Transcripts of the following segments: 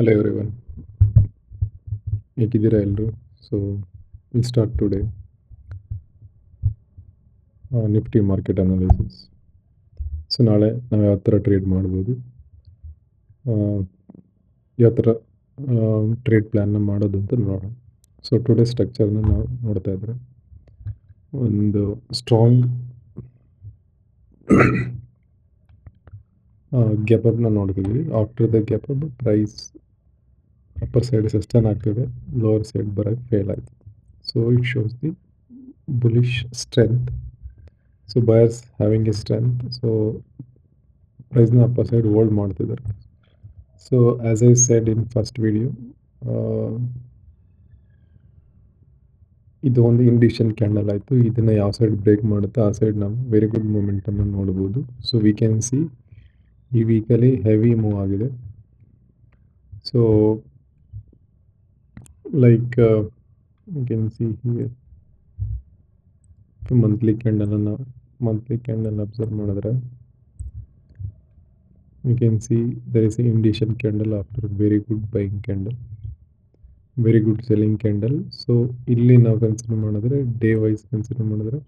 Hello everyone, ಹೇಗಿದ್ದೀರಾ ಎಲ್ಲರೂ? So will start today Nifty market analysis. So ನಾಳೆ ನಾವು ಯಾವ ಥರ ಟ್ರೇಡ್ ಮಾಡ್ಬೋದು, ಯಾವ ಥರ ಟ್ರೇಡ್ ಪ್ಲ್ಯಾನ್ನ ಮಾಡೋದು ಅಂತ ನೋಡೋಣ. ಸೊ ಟುಡೇ ಸ್ಟ್ರಕ್ಚರ್ನ ನಾವು ನೋಡ್ತಾ ಇದ್ರೆ ಒಂದು ಸ್ಟ್ರಾಂಗ್ ಗ್ಯಾಪ್ ಅಪ್ನ ನೋಡ್ತಿದ್ವಿ. After the gap up price upper side sustain ಆಗ್ತಿದೆ, ಲೋವರ್ ಸೈಡ್ ಬರೋಕ್ಕೆ ಫೇಲ್ ಆಯಿತು. So it shows the bullish strength. So buyers having a strength, so ಪ್ರೈಸ್ನ ಅಪ್ಪರ್ ಸೈಡ್ ಹೋಲ್ಡ್ ಮಾಡ್ತಿದ್ದಾರೆ. So as I said in first video, ಇದು ಒಂದು ಇಂಡಿಷನ್ candle ಆಯಿತು. ಇದನ್ನು ಯಾವ ಸೈಡ್ ಬ್ರೇಕ್ ಮಾಡುತ್ತೆ ಆ ಸೈಡ್ ನಾವು ವೆರಿ ಗುಡ್ ಮೂಮೆಂಟನ್ನು ನೋಡ್ಬೋದು. ಸೊ ವಿ ಕ್ಯಾನ್ ಸಿ ಈ ವೀಕಲ್ಲಿ ಹೆವಿ ಮೂವ್ ಆಗಿದೆ. So like you can see here monthly ಕ್ಯಾಂಡಲನ್ನು ಅಬ್ಸರ್ವ್ ಮಾಡಿದ್ರೆ you can see there is a indication candle after very good buying candle, very good selling candle. So ಇಲ್ಲಿ ನಾವು consider ಮಾಡಿದ್ರೆ day wise consider ಮಾಡಿದ್ರೆ,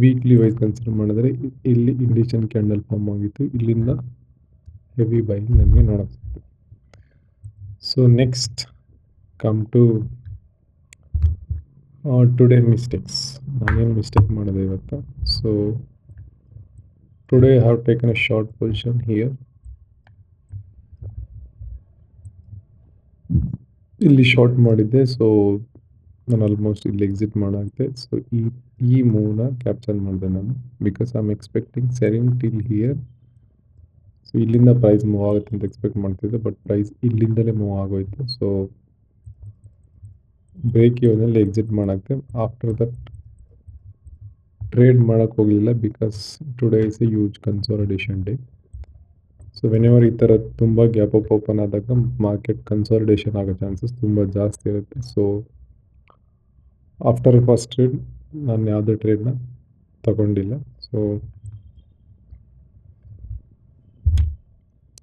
weekly wise consider ಮಾಡಿದ್ರೆ ಇಲ್ಲಿ ಇಂಡಿಷನ್ candle form ಆಗಿತ್ತು. ಇಲ್ಲಿಂದ ಹೆವಿ ಬೈಯಿಂಗ್ ನಮಗೆ ನೋಡಕ್ಕೆ ಸಿಗ್ತದೆ. So next come to today mistakes. ನಾನೇನು ಮಿಸ್ಟೇಕ್ ಮಾಡಿದೆ ಇವತ್ತು. So today I have taken a short position here. ಇಲ್ಲಿ ಶಾರ್ಟ್ ಮಾಡಿದ್ದೆ. ಸೊ ನಾನು ಆಲ್ಮೋಸ್ಟ್ ಇಲ್ಲಿ ಎಕ್ಸಿಟ್ ಮಾಡಾಕ್ತೆ. ಸೊ ಈ ಮೂವ್ನ ಕ್ಯಾಪ್ಚರ್ ಮಾಡಿದೆ ನಾನು, because I am expecting selling till here. So ಇಲ್ಲಿಂದ ಪ್ರೈಸ್ ಮೂವ್ ಆಗುತ್ತೆ ಅಂತ ಎಕ್ಸ್ಪೆಕ್ಟ್ ಮಾಡ್ತಿದ್ದೆ, ಬಟ್ ಪ್ರೈಸ್ ಇಲ್ಲಿಂದಲೇ ಮೂವ್ ಆಗೋಯ್ತು. ಸೊ ಬ್ರೇಕ್ ಇವನಲ್ಲಿ ಎಕ್ಸಿಟ್ ಮಾಡಾಕ್ತೆ. ಆಫ್ಟರ್ ದಟ್ ಟ್ರೇಡ್ ಮಾಡೋಕ್ಕೆ ಹೋಗಲಿಲ್ಲ, because today is A huge consolidation day. So whenever ಈ ಥರ ತುಂಬ ಗ್ಯಾಪ್ ಅಪ್ ಓಪನ್ ಆದಾಗ ಮಾರ್ಕೆಟ್ ಕನ್ಸಾಲಿಡೇಷನ್ ಆಗೋ ಚಾನ್ಸಸ್ ತುಂಬ ಜಾಸ್ತಿ ಇರುತ್ತೆ. ಸೊ ಆಫ್ಟರ್ ಫಸ್ಟ್ ಟ್ರೇಡ್ ನಾನು ಯಾವುದೇ ಟ್ರೇಡ್ನ ತಗೊಂಡಿಲ್ಲ.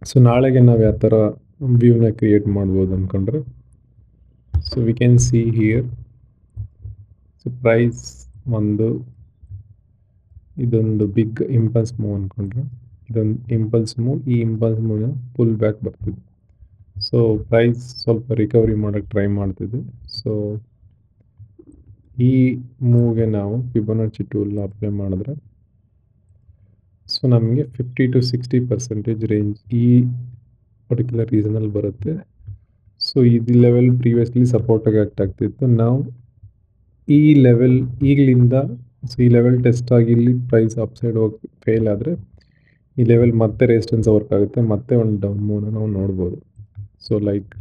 ಸೊ ನಾಳೆಗೆ ನಾವು ಯಾವ ಥರ ವ್ಯೂನ ಕ್ರಿಯೇಟ್ ಮಾಡ್ಬೋದು ಅಂದ್ಕೊಂಡ್ರೆ, so we can see here. So price ಇದೊಂದು ಬಿಗ್ ಇಂಪಲ್ಸ್ ಮೂವ್ ಅಂದ್ಕೊಂಡ್ರೆ, ಇದೊಂದು ಇಂಪಲ್ಸ್ ಮೂವ್. ಈ ಇಂಪಲ್ಸ್ ಮೂವ್ನ ಪುಲ್ ಬ್ಯಾಕ್ ಬರ್ತಿದೆ. ಸೊ ಪ್ರೈಸ್ ಸ್ವಲ್ಪ ರಿಕವರಿ ಮಾಡೋಕ್ಕೆ ಟ್ರೈ ಮಾಡ್ತಿದ್ದೆ. ಸೊ ಈ ಮೂವ್ಗೆ ನಾವು ಫಿಬೊನಾಚಿ ಟೂಲ್ನ ಅಪ್ಲೈ ಮಾಡಿದ್ರೆ, ಸೊ ನಮಗೆ 50-60% ರೇಂಜ್ ಈ ಪರ್ಟಿಕ್ಯುಲರ್ ರೀಸನಲ್ಲಿ ಬರುತ್ತೆ. ಸೊ ಇದು ಲೆವೆಲ್ ಪ್ರೀವಿಯಸ್ಲಿ ಸಪೋರ್ಟಾಗಿ ಆಕ್ಟ್ ಆಗ್ತಿತ್ತು. ನಾವು ಈ ಲೆವೆಲ್ ಈಗಲಿಂದ, ಸೊ ಈ ಲೆವೆಲ್ ಟೆಸ್ಟ್ ಆಗಿ ಇಲ್ಲಿ ಪ್ರೈಸ್ ಅಪ್ಸೈಡ್ ಹೋಗಿ ಫೇಲ್ ಆದರೆ ಈ ಲೆವೆಲ್ ಮತ್ತೆ ರೆಸಿಸ್ಟೆನ್ಸ್ ವರ್ಕ್ ಆಗುತ್ತೆ, ಮತ್ತೆ ಒಂದು ಡೌನ್ ಮೂವ್ನ ನಾವು ನೋಡ್ಬೋದು. ಸೊ ಲೈಕ್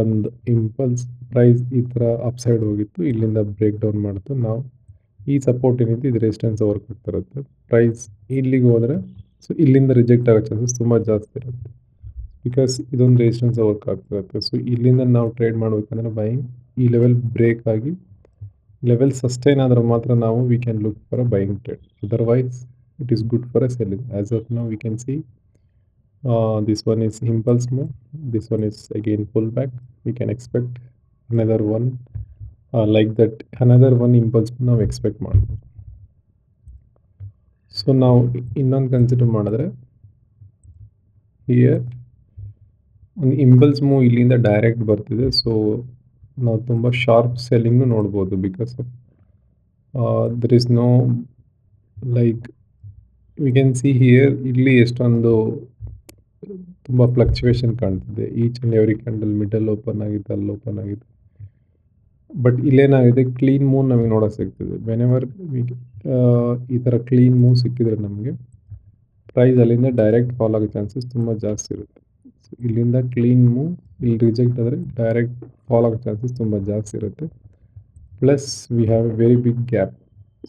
ಒಂದು ಇಂಪಲ್ಸ್ ಪ್ರೈಸ್ ಈ ಥರ ಅಪ್ಸೈಡ್ ಹೋಗಿತ್ತು, ಇಲ್ಲಿಂದ ಬ್ರೇಕ್ ಡೌನ್ ಮಾಡ್ತು. ನಾವು ಈ ಸಪೋರ್ಟ್ ಏನಿತ್ತು ಇದು ರೆಸಿಸ್ಟೆನ್ಸ್ ವರ್ಕ್ ಆಗ್ತಿರುತ್ತೆ. ಪ್ರೈಸ್ ಇಲ್ಲಿಗೆ ಹೋದರೆ ಸೊ ಇಲ್ಲಿಂದ ರಿಜೆಕ್ಟ್ ಆಗೋ ಚಾನ್ಸಸ್ ತುಂಬ ಜಾಸ್ತಿ ಇರುತ್ತೆ, ಬಿಕಾಸ್ ಇದೊಂದು ರೆಸಿಸ್ಟೆನ್ಸ್ ವರ್ಕ್ ಆಗ್ತಿರುತ್ತೆ. ಸೊ ಇಲ್ಲಿಂದ ನಾವು ಟ್ರೇಡ್ ಮಾಡಬೇಕಂದ್ರೆ ಬೈಯಿಂಗ್ ಈ ಲೆವೆಲ್ ಬ್ರೇಕ್ ಆಗಿ ಲೆವೆಲ್ ಸಸ್ಟೈನ್ ಆದ್ರೆ ಮಾತ್ರ ನಾವು V can look for a buying trade. Otherwise it is good for a selling. As of now we can see this one is impulse move, this one is again pullback. We can expect another one like that, another one impulse ನಾವು expect ಮಾಡ್ಬೋದು. So ನಾವು ಇನ್ನೊಂದು consider ಮಾಡಿದ್ರೆ here ಒಂದು impulse move ಇಲ್ಲಿಂದ direct ಬರ್ತಿದೆ. So ನಾವು ತುಂಬ ಶಾರ್ಪ್ ಸೆಲ್ಲಿಂಗ್ನು ನೋಡ್ಬೋದು, because of there is no like we can see here ಇಲ್ಲಿ ಎಷ್ಟೊಂದು ತುಂಬ ಫ್ಲಕ್ಚುವೇಷನ್ ಕಾಣ್ತಿದೆ. Each and every candle middle open ಆಗಿದೆ, ಅಲ್ಲಿ ಓಪನ್ ಆಗಿದೆ. ಬಟ್ ಇಲ್ಲೇನಾಗಿದೆ, ಕ್ಲೀನ್ ಮೂವ್ ನಮಗೆ ನೋಡೋಕೆ ಸಿಗ್ತಿದೆ. ವೆನೆವರ್ ಈ ಥರ ಕ್ಲೀನ್ ಮೂವ್ ಸಿಕ್ಕಿದ್ರೆ ನಮಗೆ ಪ್ರೈಸ್ ಅಲ್ಲಿಂದ ಡೈರೆಕ್ಟ್ ಫಾಲ್ ಆಗೋ ಚಾನ್ಸಸ್ ತುಂಬ ಜಾಸ್ತಿ ಇರುತ್ತೆ. ಸೊ ಇಲ್ಲಿಂದ ಕ್ಲೀನ್ ಮೂವ್ ಇಲ್ಲಿ ರಿಜೆಕ್ಟ್ ಆದರೆ ಡೈರೆಕ್ಟ್ ಫಾಲ್ ಆಗೋ ಚಾನ್ಸಸ್ ತುಂಬ ಜಾಸ್ತಿ ಇರುತ್ತೆ. Plus we have a very big gap.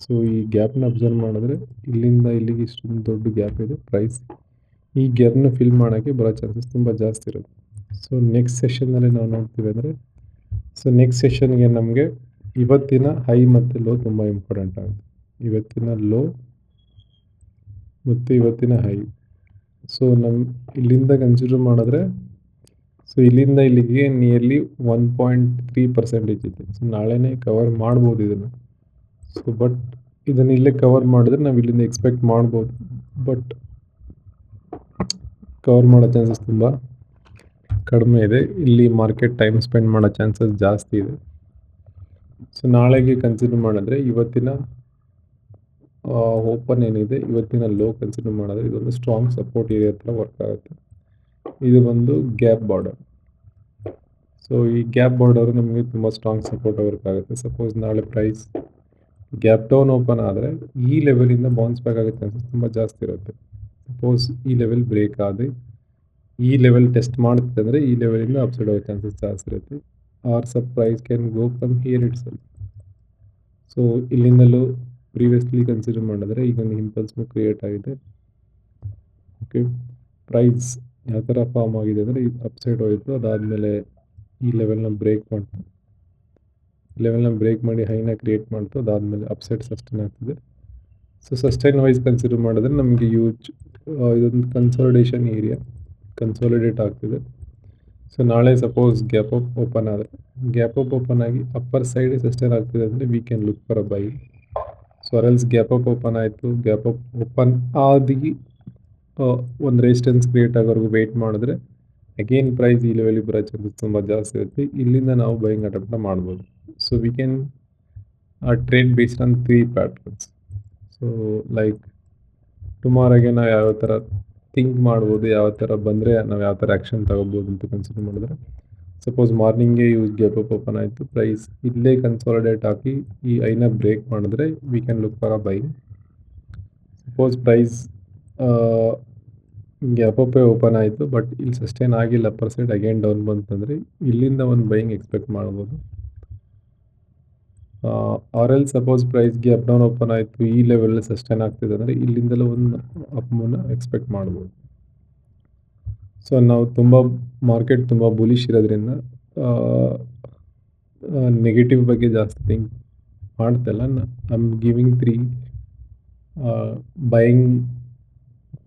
So ಈ ಗ್ಯಾಪ್ನ ಅಬ್ಸರ್ವ್ ಮಾಡಿದ್ರೆ ಇಲ್ಲಿಂದ ಇಲ್ಲಿಗೆ ಇಷ್ಟೊಂದು ದೊಡ್ಡ ಗ್ಯಾಪ್ ಇದೆ. ಪ್ರೈಸ್ ಈ ಗ್ಯಾಪ್ನ ಫಿಲ್ ಮಾಡೋಕ್ಕೆ ಬರೋ ಚಾನ್ಸಸ್ ತುಂಬ ಜಾಸ್ತಿ ಇರುತ್ತೆ. ಸೊ ನೆಕ್ಸ್ಟ್ ಸೆಷನ್ನಲ್ಲಿ ನಾವು ನೋಡ್ತೀವಿ ಅಂದರೆ, ಸೊ ನೆಕ್ಸ್ಟ್ ಸೆಷನ್ಗೆ ನಮಗೆ ಇವತ್ತಿನ ಹೈ ಮತ್ತು ಲೋ ತುಂಬ ಇಂಪಾರ್ಟೆಂಟ್ ಆಗುತ್ತೆ. ಇವತ್ತಿನ ಲೋ ಮತ್ತು ಇವತ್ತಿನ ಹೈ ಸೊ ಇಲ್ಲಿಂದ ಕನ್ಸಿಡರ್ ಮಾಡಿದ್ರೆ, ಸೊ ಇಲ್ಲಿಂದ ಇಲ್ಲಿಗೆ ನಿಯರ್ಲಿ 1.3% ಇದೆ. ಸೊ ನಾಳೆನೇ ಕವರ್ ಮಾಡ್ಬೋದು ಇದನ್ನು. ಸೊ ಬಟ್ ಇದನ್ನು ಇಲ್ಲೇ ಕವರ್ ಮಾಡಿದ್ರೆ ನಾವು ಇಲ್ಲಿಂದ ಎಕ್ಸ್ಪೆಕ್ಟ್ ಮಾಡ್ಬೋದು, ಬಟ್ ಕವರ್ ಮಾಡೋ ಚಾನ್ಸಸ್ ತುಂಬ ಕಡಿಮೆ ಇದೆ. ಇಲ್ಲಿ ಮಾರ್ಕೆಟ್ ಟೈಮ್ ಸ್ಪೆಂಡ್ ಮಾಡೋ ಚಾನ್ಸಸ್ ಜಾಸ್ತಿ ಇದೆ. ಸೊ ನಾಳೆಗೆ ಕನ್ಸಿಡರ್ ಮಾಡಿದ್ರೆ ಇವತ್ತಿನ ಓಪನ್ ಏನಿದೆ, ಇವತ್ತಿನ ಲೋ ಕನ್ಸಿಡರ್ ಮಾಡಿದ್ರೆ ಇದೊಂದು ಸ್ಟ್ರಾಂಗ್ ಸಪೋರ್ಟ್ ಏರಿಯಾ ಹತ್ರ ವರ್ಕ್ ಆಗುತ್ತೆ. ಇದು ಒಂದು ಗ್ಯಾಪ್ ಬಾರ್ಡರ್. ಸೊ ಈ ಗ್ಯಾಪ್ ಬಾರ್ಡರ್ ನಮಗೆ ತುಂಬ ಸ್ಟ್ರಾಂಗ್ ಸಪೋರ್ಟ್ ವರ್ಕ್ ಆಗುತ್ತೆ. ಸಪೋಸ್ ನಾಳೆ ಪ್ರೈಸ್ ಗ್ಯಾಪ್ ಡೌನ್ ಓಪನ್ ಆದರೆ ಈ ಲೆವೆಲಿಂದ ಬೌನ್ಸ್ ಬ್ಯಾಕ್ ಆಗೋ ಚಾನ್ಸಸ್ ತುಂಬ ಜಾಸ್ತಿ ಇರುತ್ತೆ. ಸಪೋಸ್ ಈ ಲೆವೆಲ್ ಬ್ರೇಕ್ ಆದರೆ, ಈ ಲೆವೆಲ್ ಟೆಸ್ಟ್ ಮಾಡುತ್ತೆ ಅಂದರೆ ಈ ಲೆವೆಲಿಂದ ಅಪ್ಸೈಡ್ ಆಗೋ ಚಾನ್ಸಸ್ ಜಾಸ್ತಿ ಇರುತ್ತೆ. Or sub price can go from here itself. So ಇಲ್ಲಿಂದಲೂ ಪ್ರೀವಿಯಸ್ಲಿ ಕನ್ಸಿಡರ್ ಮಾಡಿದ್ರೆ ಈಗ ಒಂದು ಇಂಪಲ್ಸ್ ಕ್ರಿಯೇಟ್ ಆಗಿದೆ. ಓಕೆ, ಪ್ರೈಸ್ ಯಾವ ಥರ ಫಾರ್ಮ್ ಆಗಿದೆ ಅಂದರೆ ಇದು ಅಪ್ಸೈಡ್ ಹೋಯಿತು, ಅದಾದಮೇಲೆ ಈ ಲೆವೆಲ್ನ ಬ್ರೇಕ್ ಮಾಡ್ತು, ಬ್ರೇಕ್ ಮಾಡಿ ಹೈನ ಕ್ರಿಯೇಟ್ ಮಾಡ್ತು, ಅದಾದಮೇಲೆ ಅಪ್ಸೈಡ್ ಸಸ್ಟೈನ್ ಆಗ್ತಿದೆ. ಸೊ ಸಸ್ಟೈನ್ ವೈಸ್ ಕನ್ಸಿಡರ್ ಮಾಡಿದ್ರೆ ನಮಗೆ ಇದೊಂದು ಕನ್ಸಾಲಿಡೇಷನ್ ಏರಿಯಾ ಕನ್ಸಾಲಿಡೇಟ್ ಆಗ್ತಿದೆ. ಸೊ ನಾಳೆ ಸಪೋಸ್ ಗ್ಯಾಪ್ ಅಪ್ ಓಪನ್ ಆದರೆ, ಗ್ಯಾಪ್ ಅಪ್ ಓಪನ್ ಆಗಿ ಅಪ್ಪರ್ ಸೈಡ್ ಸಸ್ಟೈನ್ ಆಗ್ತಿದೆ ಅಂದರೆ we can look for a buy. So or else gap up open ಆಯಿತು, ಗ್ಯಾಪ್ ಅಪ್ ಓಪನ್ ಆಗಿ ಒಂದು ರೆಸಿಸ್ಟೆನ್ಸ್ ಕ್ರಿಯೇಟ್ ಆಗೋವರೆಗೂ ವೆಯ್ಟ್ ಮಾಡಿದ್ರೆ ಅಗೇನ್ ಪ್ರೈಸ್ ಈ ಲೆವೆಲಿಗೆ ಬರೋ ಚಾನ್ಸಸ್ ತುಂಬ ಜಾಸ್ತಿ ಇರುತ್ತೆ. ಇಲ್ಲಿಂದ ನಾವು ಬೈಯಿಂಗ್ ಅಟೆಂಪ್ಟ್ ಮಾಡ್ಬೋದು. So we can trade based on 3 patterns. So like ಟುಮಾರೋಗೆ ನಾವು ಯಾವ ಥರ ಥಿಂಕ್ ಮಾಡ್ಬೋದು, ಯಾವ ಥರ ಬಂದರೆ ನಾವು ಯಾವ ಥರ ಆ್ಯಕ್ಷನ್ ತಗೋಬೋದು ಅಂತ ಕನ್ಸಿಡರ್ ಮಾಡಿದ್ರೆ, ಸಪೋಸ್ ಮಾರ್ನಿಂಗೇ ಗ್ಯಾಪ್ ಅಪ್ ಓಪನ್ ಆಯಿತು, ಪ್ರೈಸ್ ಇಲ್ಲೇ ಕನ್ಸಾಲಿಡೇಟ್ ಹಾಕಿ ಈ ಐನ ಬ್ರೇಕ್ ಮಾಡಿದ್ರೆ we can look for a buying. Suppose price gap ಅಪ್ಪೇ ಓಪನ್ ಆಯಿತು ಬಟ್ ಇಲ್ಲಿ ಸಸ್ಟೈನ್ ಆಗಿಲ್ಲ, ಅಪ್ಪರ್ ಸೈಡ್ ಅಗೇನ್ ಡೌನ್ ಬಂತಂದರೆ ಇಲ್ಲಿಂದ ಒಂದು ಬೈಯಿಂಗ್ ಎಕ್ಸ್ಪೆಕ್ಟ್ ಮಾಡ್ಬೋದು. ಆರ್ ಎಲ್ ಸಪೋಸ್ ಪ್ರೈಸ್ಗೆ ಅಪ್ ಡೌನ್ ಓಪನ್ ಆಯಿತು, ಈ ಲೆವೆಲ್ ಸಸ್ಟೈನ್ ಆಗ್ತಿದೆ ಅಂದರೆ ಇಲ್ಲಿಂದಲೂ ಒಂದು ಅಪ್ ಮೂವ್ನ ಎಕ್ಸ್ಪೆಕ್ಟ್ ಮಾಡ್ಬೋದು. ಸೊ ನಾವು ಮಾರ್ಕೆಟ್ ತುಂಬ ಬುಲಿಶ್ ಇರೋದ್ರಿಂದ ನೆಗೆಟಿವ್ ಬಗ್ಗೆ ಜಾಸ್ತಿ ಥಿಂಕ್ ಮಾಡ್ತಲ್ಲ. I am giving 3 buying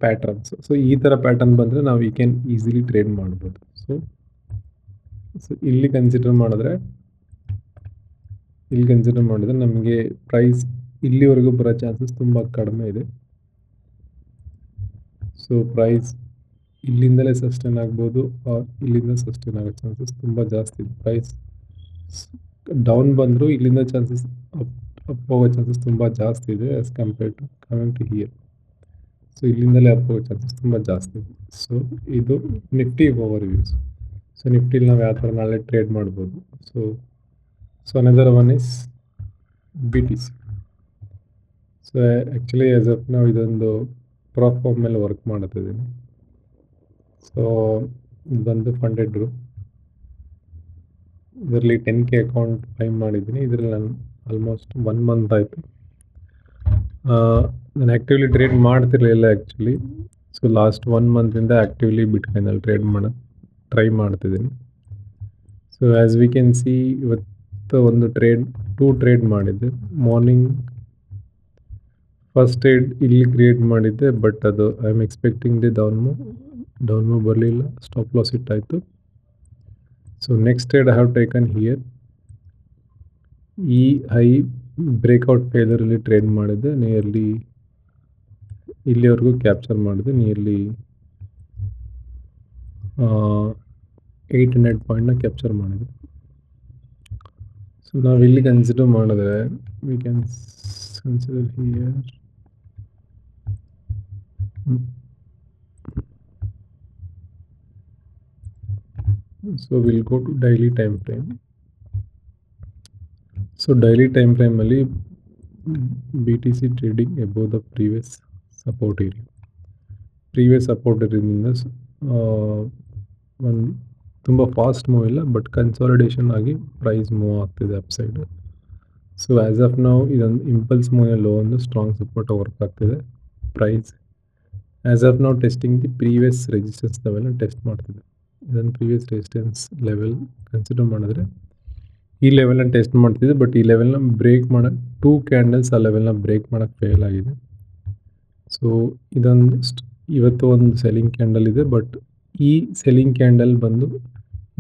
patterns. So ಈ ಥರ ಪ್ಯಾಟರ್ನ್ ಬಂದರೆ ನಾವು ಈ ಕ್ಯಾನ್ ಈಸಿಲಿ ಟ್ರೇಡ್ ಮಾಡ್ಬೋದು. ಸೊ ಇಲ್ಲಿ ಕನ್ಸಿಡರ್ ಮಾಡಿದ್ರೆ ನಮಗೆ ಪ್ರೈಸ್ ಇಲ್ಲಿವರೆಗೂ ಬರೋ ಚಾನ್ಸಸ್ ತುಂಬ ಕಡಿಮೆ ಇದೆ. ಸೊ ಪ್ರೈಸ್ ಇಲ್ಲಿಂದಲೇ ಸಸ್ಟೈನ್ ಆಗ್ಬೋದು, ಇಲ್ಲಿಂದ ಸಸ್ಟೈನ್ ಆಗೋ ಚಾನ್ಸಸ್ ತುಂಬ ಜಾಸ್ತಿ ಇದೆ. ಪ್ರೈಸ್ ಡೌನ್ ಬಂದರೂ ಇಲ್ಲಿಂದ ಚಾನ್ಸಸ್ ಅಪ್ ಹೋಗೋ ಚಾನ್ಸಸ್ ತುಂಬ ಜಾಸ್ತಿ ಇದೆ as compared to coming to here. So ಇಲ್ಲಿಂದಲೇ ಅಪ್ ಹೋಗೋ ಚಾನ್ಸಸ್ ತುಂಬ ಜಾಸ್ತಿ ಇದೆ. ಸೊ ಇದು ನಿಫ್ಟಿ ಓವರ್ ವ್ಯೂಸ್. ಸೊ ನಿಫ್ಟಿಲಿ ನಾವು ಯಾವ ಥರ ನಾಳೆ ಟ್ರೇಡ್ ಮಾಡ್ಬೋದು. So another one is BTC. So actually as of ನಾವು ಇದೊಂದು ಪ್ರಾಫಾರ್ಮ್ ಮೇಲೆ ವರ್ಕ್ ಮಾಡ್ತಿದ್ದೀನಿ. ಸೊ ಇದು ಬಂದು ಫಂಡೆಡ್ ಗ್ರೂಪ್. ಇದರಲ್ಲಿ 10K ಅಕೌಂಟ್ ಫೈನ್ ಮಾಡಿದ್ದೀನಿ. ಇದರಲ್ಲಿ ನಾನು ಆಲ್ಮೋಸ್ಟ್ 1 ಮಂತ್ ಆಯಿತು. ನಾನು ಆ್ಯಕ್ಟಿವ್ಲಿ ಟ್ರೇಡ್ ಮಾಡ್ತಿರಲಿಲ್ಲ ಆ್ಯಕ್ಚುಲಿ. ಸೊ ಲಾಸ್ಟ್ 1 ಮಂತಿಂದ ಆ್ಯಕ್ಟಿವ್ಲಿ ಬಿಟ್ಕಾಯಿನಲ್ಲಿ ಟ್ರೇಡ್ ಟ್ರೈ ಮಾಡ್ತಿದ್ದೀನಿ. So as we can see ಇವತ್ತು ಒಂದು 2 ಟ್ರೇಡ್ ಮಾಡಿದ್ದೆ. ಮಾರ್ನಿಂಗ್ ಫಸ್ಟ್ ಟ್ರೇಡ್ ಇಲ್ಲಿ ಕ್ರಿಯೇಟ್ ಮಾಡಿದ್ದೆ, ಬಟ್ ಅದು I am expecting the down move ಬರಲಿಲ್ಲ, ಸ್ಟಾಪ್ ಲಾಸ್ ಇಟ್ಟಾಯಿತು. So next trade I have taken here. ಈ ಹೈ ಬ್ರೇಕ್ಔಟ್ ಫೇಲರಲ್ಲಿ ಟ್ರೇಡ್ ಮಾಡಿದ್ದೆ, ನಿಯರ್ಲಿ ಇಲ್ಲಿವರೆಗೂ ಕ್ಯಾಪ್ಚರ್ ಮಾಡಿದೆ, ನಿಯರ್ಲಿ 800 ಪಾಯಿಂಟ್ನ ಕ್ಯಾಪ್ಚರ್ ಮಾಡಿದೆ. ಸೊ ನಾವು ಇಲ್ಲಿ ಕನ್ಸಿಡರ್ ಮಾಡಿದ್ರೆ we can consider here. So will go to daily time frame. So daily time ಫ್ರೇಮಲ್ಲಿ BTC trading above the previous support area. ಏರಿಯಾದಿಂದ ಒಂದು ತುಂಬ ಫಾಸ್ಟ್ ಮೂವ್ ಇಲ್ಲ, ಬಟ್ ಕನ್ಸಾಲಿಡೇಷನ್ ಆಗಿ ಪ್ರೈಸ್ ಮೂವ್ ಆಗ್ತಿದೆ ಅಪ್ಸೈಡ್. ಸೊ ಆ್ಯಸ್ ಆಫ್ ನಾವು ಇದೊಂದು impulse move low ಒಂದು ಸ್ಟ್ರಾಂಗ್ ಸಪೋರ್ಟ್ ವರ್ಕ್ ಆಗ್ತಿದೆ. ಪ್ರೈಸ್ ಆ್ಯಸ್ ಆಫ್ ನಾವು ಟೆಸ್ಟಿಂಗ್ ದಿ ಪ್ರೀವಿಯಸ್ ರೆಸಿಸ್ಟೆನ್ಸ್ ಲೆವೆಲ್ನ ಟೆಸ್ಟ್ ಮಾಡ್ತಿದೆ. ಇದನ್ನು ಪ್ರೀವಿಯಸ್ ರೆಸಿಸ್ಟೆನ್ಸ್ ಲೆವೆಲ್ ಕನ್ಸಿಡರ್ ಮಾಡಿದ್ರೆ ಈ ಲೆವೆಲ್ನ ಟೆಸ್ಟ್ ಮಾಡ್ತಿದೆ, ಬಟ್ ಈ ಲೆವೆಲ್ನ ಬ್ರೇಕ್ ಮಾಡೋಕ್ಕೆ 2 ಕ್ಯಾಂಡಲ್ಸ್ ಆ ಲೆವೆಲ್ನ ಬ್ರೇಕ್ ಮಾಡೋಕ್ಕೆ ಫೇಲ್ ಆಗಿದೆ. ಸೊ ಇವತ್ತು ಒಂದು ಸೆಲ್ಲಿಂಗ್ ಕ್ಯಾಂಡಲ್ ಇದೆ, ಬಟ್ ಈ ಸೆಲ್ಲಿಂಗ್ ಕ್ಯಾಂಡಲ್ ಬಂದು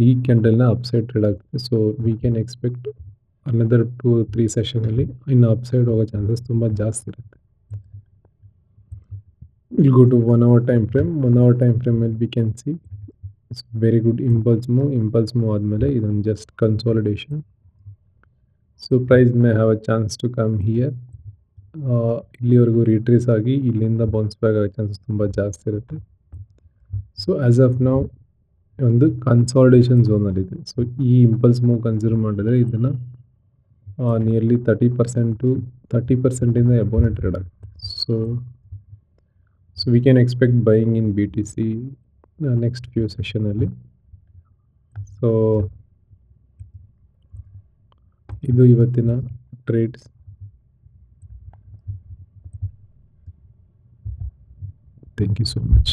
ಈ ಕ್ಯಾಂಡಲ್ನ ಅಪ್ಸೈಡ್ ಟ್ರೇಡ್ ಆಗ್ತದೆ. So we can expect another 2-3 ಸೆಷನಲ್ಲಿ ಇನ್ನು ಅಪ್ಸೈಡ್ ಹೋಗೋ ಚಾನ್ಸಸ್ ತುಂಬ ಜಾಸ್ತಿ ಇರುತ್ತೆ. Will go to 1 hour time frame. 1 hour time ಫ್ರೇಮಲ್ಲಿ we can see very good impulse move ಆದಮೇಲೆ ಇದೊಂದು just consolidation. So price may have a chance to come here. ಇಲ್ಲಿವರೆಗೂ ರಿಟ್ರೇಸ್ ಆಗಿ ಇಲ್ಲಿಂದ ಬೌನ್ಸ್ ಬ್ಯಾಕ್ ಆಗೋ ಚಾನ್ಸಸ್ ತುಂಬ ಜಾಸ್ತಿ ಇರುತ್ತೆ. ಸೊ ಆ್ಯಸ್ ಆಫ್ ನಾವು ಒಂದು ಕನ್ಸಾಲಿಡೇಷನ್ ಝೋನಲ್ಲಿದೆ. ಸೊ ಈ ಇಂಪಲ್ಸ್ ಮೂವ್ ಕನ್ಸಿಡರ್ ಮಾಡಿದ್ರೆ ಇದನ್ನು ನಿಯರ್ಲಿ 30%ಇಂದ ಎಬೋನೇ ಟ್ರೇಡ್ ಆಗುತ್ತೆ. So we can expect buying in BTC next few ಸೆಷನಲ್ಲಿ. ಸೊ ಇದು ಇವತ್ತಿನ trades. Thank you so much.